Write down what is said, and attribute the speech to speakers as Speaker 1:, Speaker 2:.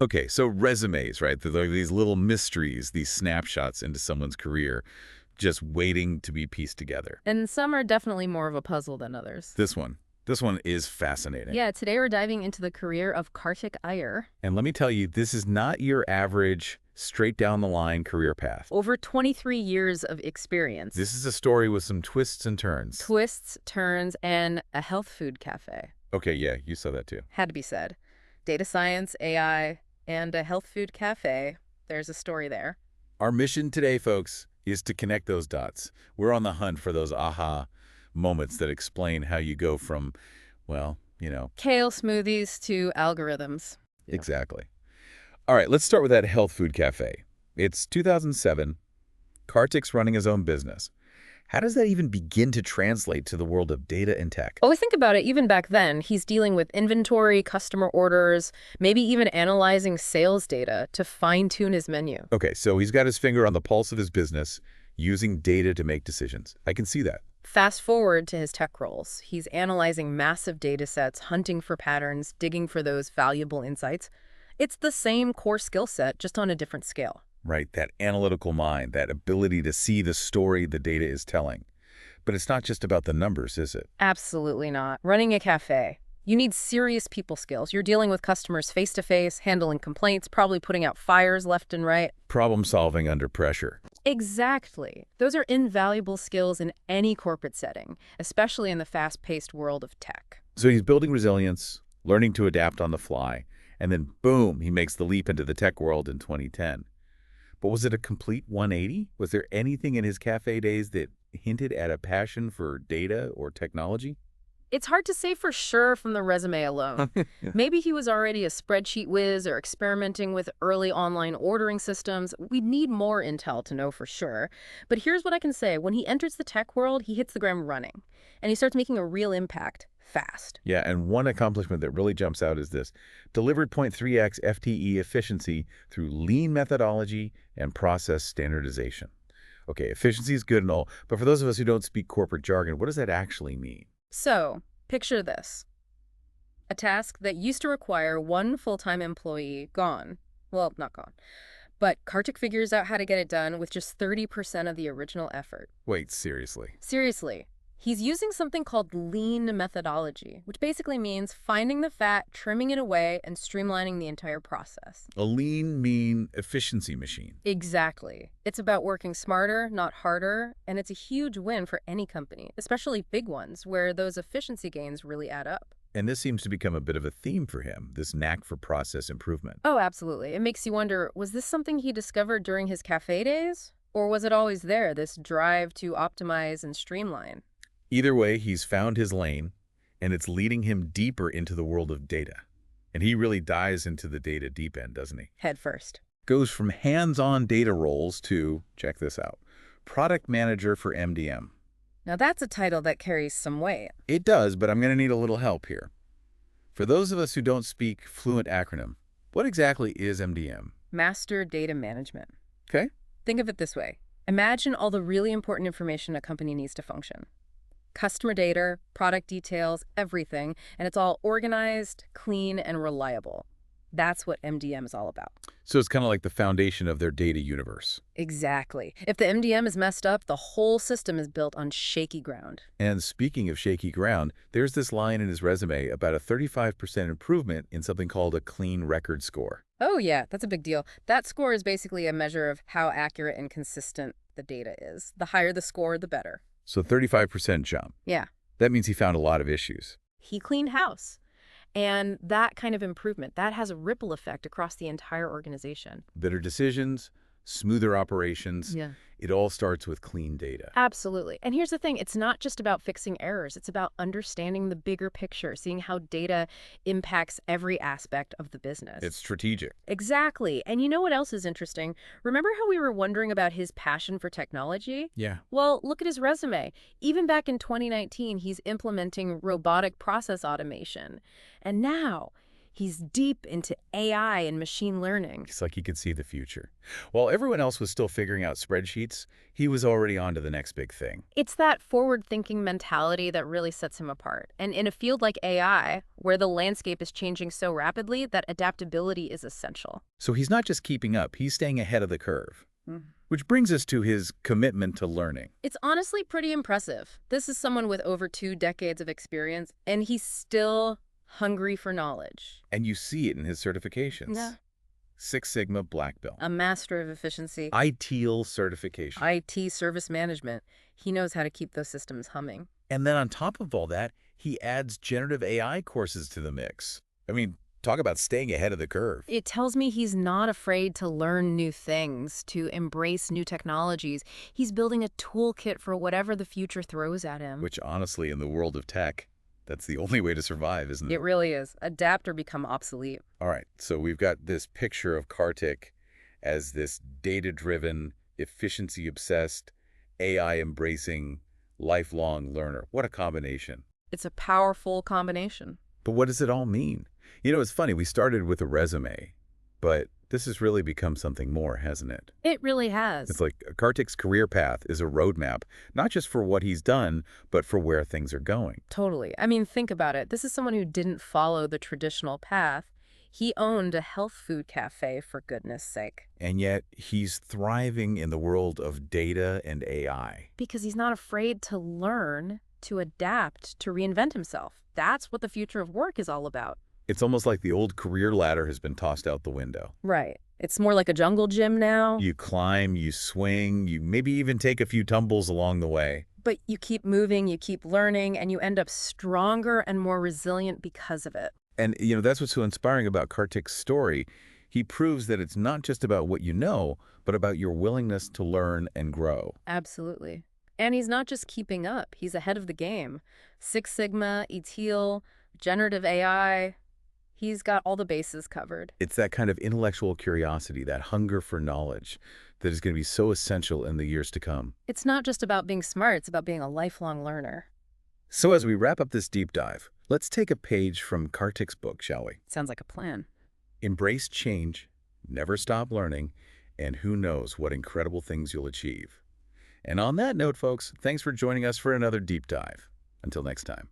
Speaker 1: Okay, so resumes, right? They're like these little mysteries, these snapshots into someone's career, just waiting to be pieced together.
Speaker 2: And some are definitely more of a puzzle than others.
Speaker 1: This one. This one is fascinating.
Speaker 2: Yeah, today we're diving into the career of Kartik Iyer.
Speaker 1: And let me tell you, this is not your average, straight down the line career path.
Speaker 2: Over 23 years of experience.
Speaker 1: This is a story with some twists and turns.
Speaker 2: Twists, turns, and a health food cafe.
Speaker 1: Okay, yeah, you saw that too.
Speaker 2: Had to be said. Data science, AI, and a health food cafe. There's a story there.
Speaker 1: Our mission today, folks, is to connect those dots. We're on the hunt for those aha moments that explain how you go from, well,
Speaker 2: Kale smoothies to algorithms.
Speaker 1: exactly. All right, let's start with that health food cafe. It's 2007. Kartik's running his own business. How does that even begin to translate to the world of data and tech?
Speaker 2: Well, think about it. Even back then, he's dealing with inventory, customer orders, maybe even analyzing sales data to fine-tune his menu.
Speaker 1: Okay, so he's got his finger on the pulse of his business, using data to make decisions. I can see that.
Speaker 2: Fast forward to his tech roles. He's analyzing massive data sets, hunting for patterns, digging for those valuable insights. It's the same core skill set, just on a different scale.
Speaker 1: Right, that analytical mind, that ability to see the story the data is telling. But it's not just about the numbers, is it?
Speaker 2: Absolutely not. Running a cafe, you need serious people skills. You're dealing with customers face-to-face, handling complaints, probably putting out fires left and right.
Speaker 1: Problem solving under pressure.
Speaker 2: Exactly. Those are invaluable skills in any corporate setting, especially in the fast-paced world of tech.
Speaker 1: So he's building resilience, learning to adapt on the fly, and then boom, he makes the leap into the tech world in 2010. But was it a complete 180? Was there anything in his cafe days that hinted at a passion for data or technology?
Speaker 2: It's hard to say for sure from the resume alone. Maybe he was already a spreadsheet whiz or experimenting with early online ordering systems. We'd need more intel to know for sure. But here's what I can say. When he enters the tech world, he hits the ground running, and he starts making a real impact fast.
Speaker 1: Yeah, and one accomplishment that really jumps out is this: delivered 0.3x FTE efficiency through lean methodology and process standardization. Okay, efficiency is good and all, but for those of us who don't speak corporate jargon, what does that actually mean?
Speaker 2: So, picture this. A task that used to require one full-time employee gone. Well, not gone. But Kartik figures out how to get it done with just 30% of the original effort.
Speaker 1: Wait, seriously?
Speaker 2: Seriously. He's using something called lean methodology, which basically means finding the fat, trimming it away, and streamlining the entire process.
Speaker 1: A lean, mean efficiency machine.
Speaker 2: Exactly. It's about working smarter, not harder, and it's a huge win for any company, especially big ones, where those efficiency gains really add up.
Speaker 1: And this seems to become a bit of a theme for him, this knack for process improvement.
Speaker 2: Oh, absolutely. It makes you wonder, was this something he discovered during his cafe days? Or was it always there, this drive to optimize and streamline?
Speaker 1: Either way, he's found his lane, and it's leading him deeper into the world of data. And he really dives into the data deep end, doesn't he?
Speaker 2: Head first.
Speaker 1: Goes from hands-on data roles to, check this out, product manager for MDM.
Speaker 2: Now that's a title that carries some weight.
Speaker 1: It does, but I'm going to need a little help here. For those of us who don't speak fluent acronym, what exactly is MDM?
Speaker 2: Master Data Management.
Speaker 1: Okay.
Speaker 2: Think of it this way. Imagine all the really important information a company needs to function. Customer data, product details, everything, and it's all organized, clean, and reliable. That's what MDM is all about.
Speaker 1: So it's kind of like the foundation of their data universe.
Speaker 2: Exactly. If the MDM is messed up, the whole system is built on shaky ground.
Speaker 1: And speaking of shaky ground, there's this line in his resume about a 35% improvement in something called a clean record score.
Speaker 2: Oh yeah, that's a big deal. That score is basically a measure of how accurate and consistent the data is. The higher the score, the better.
Speaker 1: So 35% jump.
Speaker 2: Yeah.
Speaker 1: That means he found a lot of issues.
Speaker 2: He cleaned house. And that kind of improvement, that has a ripple effect across the entire organization.
Speaker 1: Better decisions, smoother operations.
Speaker 2: Yeah.
Speaker 1: It all starts with clean data.
Speaker 2: Absolutely. And here's the thing, it's not just about fixing errors. It's about understanding the bigger picture, seeing how data impacts every aspect of the business.
Speaker 1: It's strategic.
Speaker 2: Exactly. And you know what else is interesting? Remember how we were wondering about his passion for technology?
Speaker 1: Yeah.
Speaker 2: Well, look at his resume. Even back in 2019, he's implementing robotic process automation. And now He's deep into AI and machine learning.
Speaker 1: It's like he could see the future. While everyone else was still figuring out spreadsheets, he was already on to the next big thing.
Speaker 2: It's that forward-thinking mentality that really sets him apart. And in a field like AI, where the landscape is changing so rapidly, that adaptability is essential.
Speaker 1: So he's not just keeping up, he's staying ahead of the curve. Which brings us to his commitment to learning.
Speaker 2: It's honestly pretty impressive. This is someone with over 2 decades of experience, and he's still hungry for knowledge.
Speaker 1: And you see it in his certifications.
Speaker 2: Yeah.
Speaker 1: Six Sigma Black Belt.
Speaker 2: A master of efficiency.
Speaker 1: ITIL certification.
Speaker 2: IT service management. He knows how to keep those systems humming.
Speaker 1: And then on top of all that, he adds generative AI courses to the mix. I mean, talk about staying ahead of the curve.
Speaker 2: It tells me he's not afraid to learn new things, to embrace new technologies. He's building a toolkit for whatever the future throws at him.
Speaker 1: Which honestly, in the world of tech, that's the only way to survive, isn't it?
Speaker 2: It really is. Adapt or become obsolete.
Speaker 1: All right, so we've got this picture of Kartik as this data-driven, efficiency-obsessed, AI-embracing, lifelong learner. What a combination.
Speaker 2: It's a powerful combination.
Speaker 1: But what does it all mean? You know, it's funny, we started with a resume, but this has really become something more, hasn't it?
Speaker 2: It really has.
Speaker 1: It's like Kartik's career path is a roadmap, not just for what he's done, but for where things are going.
Speaker 2: Totally. I mean, think about it. This is someone who didn't follow the traditional path. He owned a health food cafe, for goodness sake.
Speaker 1: And yet, he's thriving in the world of data and AI.
Speaker 2: Because he's not afraid to learn, to adapt, to reinvent himself. That's what the future of work is all about.
Speaker 1: It's almost like the old career ladder has been tossed out the window.
Speaker 2: Right. It's more like a jungle gym now.
Speaker 1: You climb, you swing, you maybe even take a few tumbles along the way.
Speaker 2: But you keep moving, you keep learning, and you end up stronger and more resilient because of it.
Speaker 1: And, you know, that's what's so inspiring about Kartik's story. He proves that it's not just about what you know, but about your willingness to learn and grow.
Speaker 2: Absolutely. And he's not just keeping up. He's ahead of the game. Six Sigma, ETL, generative AI. He's got all the bases covered.
Speaker 1: It's that kind of intellectual curiosity, that hunger for knowledge, that is going to be so essential in the years to come.
Speaker 2: It's not just about being smart, it's about being a lifelong learner.
Speaker 1: So as we wrap up this deep dive, let's take a page from Kartik's book, shall we?
Speaker 2: Sounds like a plan.
Speaker 1: Embrace change, never stop learning, and who knows what incredible things you'll achieve. And on that note, folks, thanks for joining us for another deep dive. Until next time.